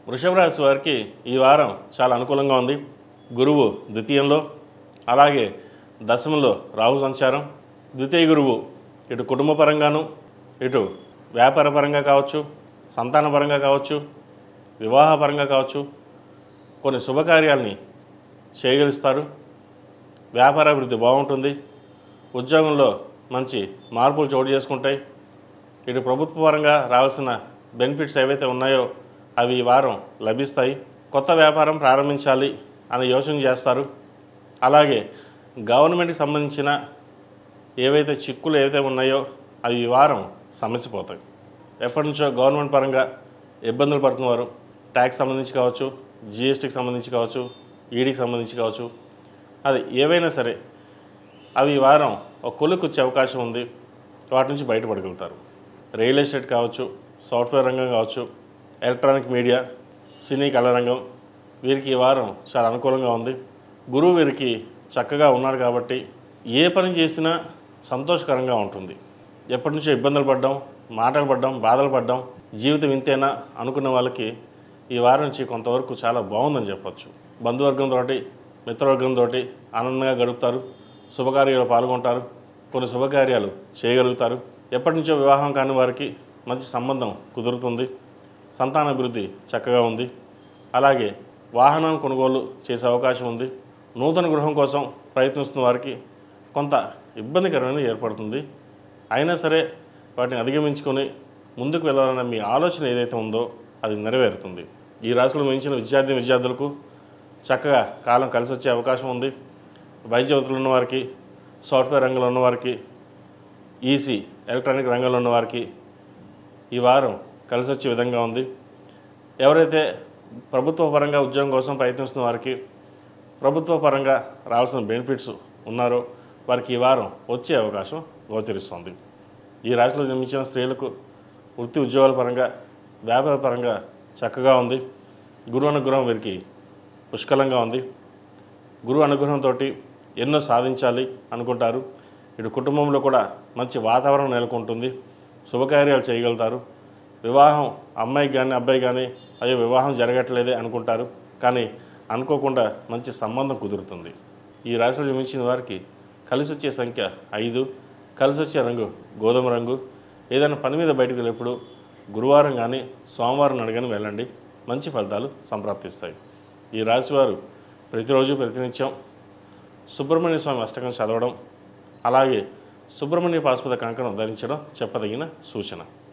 వృషభ రాశి వారికి ఈ వారం చాలా అనుకూలంగా ఉంది. గురువు ద్వితీయంలో, అలాగే దశమంలో రాహు సంచారం. ద్వితీయ గురువు ఇటు కుటుంబ పరంగాను, ఇటు వ్యాపార పరంగా కావచ్చు, సంతాన పరంగా కావచ్చు, వివాహపరంగా కావచ్చు, కొన్ని శుభకార్యాలని చేయగలుస్తారు. వ్యాపార అభివృద్ధి బాగుంటుంది. ఉద్యోగంలో మంచి మార్పులు చోటు చేసుకుంటాయి. ఇటు ప్రభుత్వ పరంగా రావాల్సిన బెనిఫిట్స్ ఏవైతే ఉన్నాయో అవి ఈ వారం లభిస్తాయి. కొత్త వ్యాపారం ప్రారంభించాలి అని యోచన చేస్తారు. అలాగే గవర్నమెంట్కి సంబంధించిన ఏవైతే చిక్కులు ఏవైతే ఉన్నాయో అవి ఈ వారం సమస్యపోతాయి. ఎప్పటి నుంచో గవర్నమెంట్ పరంగా ఇబ్బందులు పడుతున్నవారు, ట్యాక్స్ సంబంధించి కావచ్చు, జిఎస్టీకి సంబంధించి కావచ్చు, ఈడీకి సంబంధించి కావచ్చు, అది ఏవైనా సరే అవి ఈ వారం ఒక కొలుకు వచ్చే అవకాశం ఉంది. వాటి నుంచి బయటపడగలుగుతారు. రియల్ ఎస్టేట్ కావచ్చు, సాఫ్ట్వేర్ రంగం కావచ్చు, ఎలక్ట్రానిక్ మీడియా, సినీ కళ రంగం, వీరికి ఈ వారం చాలా అనుకూలంగా ఉంది. గురువు వీరికి చక్కగా ఉన్నాడు కాబట్టి ఏ పని చేసినా సంతోషకరంగా ఉంటుంది. ఎప్పటి నుంచో ఇబ్బందులు పడ్డాం, మాటలు పడ్డాం, బాధలు పడ్డాం, జీవితం ఇంతేనా అనుకున్న వాళ్ళకి ఈ వారం నుంచి కొంతవరకు చాలా బాగుందని చెప్పచ్చు. బంధువర్గంతో, మిత్రవర్గంతో ఆనందంగా గడుపుతారు. శుభకార్యాలు పాల్గొంటారు. కొన్ని శుభకార్యాలు చేయగలుగుతారు. ఎప్పటి నుంచో వివాహం కాని వారికి మంచి సంబంధం కుదురుతుంది. సంతానాభివృద్ధి చక్కగా ఉంది. అలాగే వాహనం కొనుగోలు చేసే అవకాశం ఉంది. నూతన గృహం కోసం ప్రయత్నిస్తున్న వారికి కొంత ఇబ్బందికరమైన ఏర్పడుతుంది. అయినా సరే వాటిని అధిగమించుకొని ముందుకు వెళ్ళాలన్న మీ ఆలోచన ఏదైతే ఉందో అది నెరవేరుతుంది. ఈ రాశిలో మించిన విద్యార్థులకు చక్కగా కాలం కలిసి వచ్చే అవకాశం ఉంది. వైద్యవతులు ఉన్నవారికి, సాఫ్ట్వేర్ రంగంలో ఉన్నవారికి, ఈసీ ఎలక్ట్రానిక్ రంగంలో ఉన్నవారికి ఈ వారం కలిసి వచ్చే విధంగా ఉంది. ఎవరైతే ప్రభుత్వ పరంగా ఉద్యోగం కోసం ప్రయత్నిస్తున్న వారికి, ప్రభుత్వ పరంగా రావాల్సిన బెనిఫిట్స్ ఉన్నారో వారికి ఈ వారం వచ్చే అవకాశం గోచరిస్తుంది. ఈ రాశిలో జన్మించిన స్త్రీలకు వృత్తి ఉద్యోగాల పరంగా, వ్యాపార పరంగా చక్కగా ఉంది. గురువు అనుగ్రహం వీరికి పుష్కలంగా ఉంది. గురువు అనుగ్రహంతో ఎన్నో సాధించాలి అనుకుంటారు. ఇటు కుటుంబంలో కూడా మంచి వాతావరణం నెలకొంటుంది. శుభకార్యాలు చేయగలుగుతారు. వివాహం అమ్మాయికి కానీ అబ్బాయి కానీ అయ్యో వివాహం జరగట్లేదే అనుకుంటారు. కానీ అనుకోకుండా మంచి సంబంధం కుదురుతుంది. ఈ రాశిలో జన్మించిన వారికి కలిసి వచ్చే సంఖ్య 5, కలిసి వచ్చే రంగు గోధుమ రంగు. ఏదైనా పని మీద బయటకు వెళ్ళేప్పుడు గురువారం కానీ సోమవారం అడగని వెళ్ళండి. మంచి ఫలితాలు సంప్రాప్తిస్తాయి. ఈ రాశివారు ప్రతిరోజు ప్రతినిత్యం సుబ్రహ్మణ్య స్వామి అష్టకం చదవడం, అలాగే సుబ్రహ్మణ్య పాశుపత కంకణం ధరించడం చెప్పదగిన సూచన.